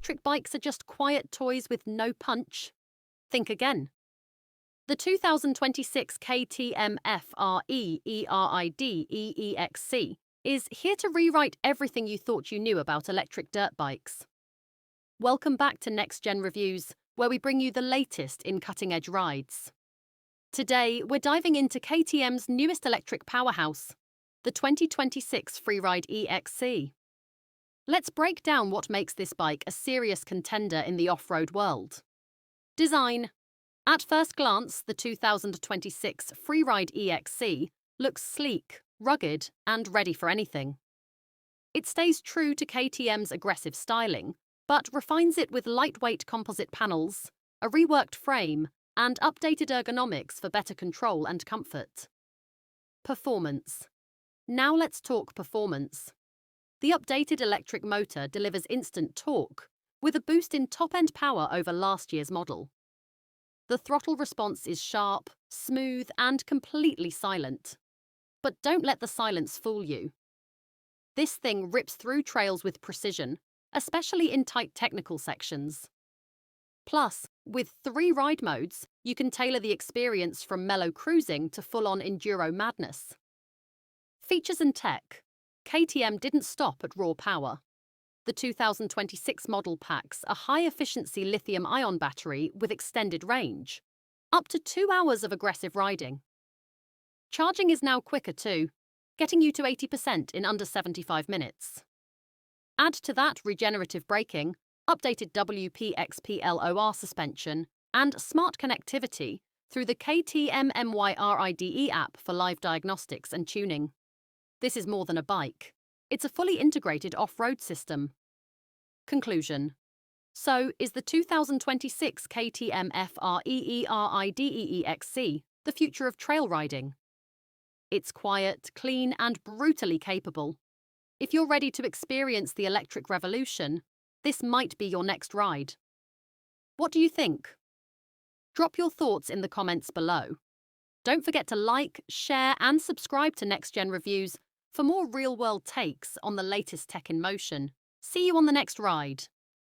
electric bikes are just quiet toys with no punch? Think again. The 2026 KTM FREERIDE E-XC is here to rewrite everything you thought you knew about electric dirt bikes. Welcome back to Next Gen Reviews, where we bring you the latest in cutting-edge rides. Today, we're diving into KTM's newest electric powerhouse, the 2026 FREERIDE E-XC. Let's break down what makes this bike a serious contender in the off-road world. Design. At first glance, the 2026 FREERIDE E-XC looks sleek, rugged, and ready for anything. It stays true to KTM's aggressive styling, but refines it with lightweight composite panels, a reworked frame, and updated ergonomics for better control and comfort. Performance. Now let's talk performance. The updated electric motor delivers instant torque, with a boost in top-end power over last year's model. The throttle response is sharp, smooth, and completely silent. But don't let the silence fool you. This thing rips through trails with precision, especially in tight technical sections. Plus, with 3 ride modes, you can tailor the experience from mellow cruising to full-on enduro madness. Features and tech. KTM didn't stop at raw power. The 2026 model packs a high-efficiency lithium-ion battery with extended range, up to 2 hours of aggressive riding. Charging is now quicker too, getting you to 80% in under 75 minutes. Add to that regenerative braking, updated WPXPLOR suspension, and smart connectivity through the KTM FREERIDE app for live diagnostics and tuning. This is more than a bike. It's a fully integrated off-road system. Conclusion. So, is the 2026 KTM FREERIDE E-XC the future of trail riding? It's quiet, clean, and brutally capable. If you're ready to experience the electric revolution, this might be your next ride. What do you think? Drop your thoughts in the comments below. Don't forget to like, share, and subscribe to Next Gen Reviews for more real-world takes on the latest tech in motion. See you on the next ride.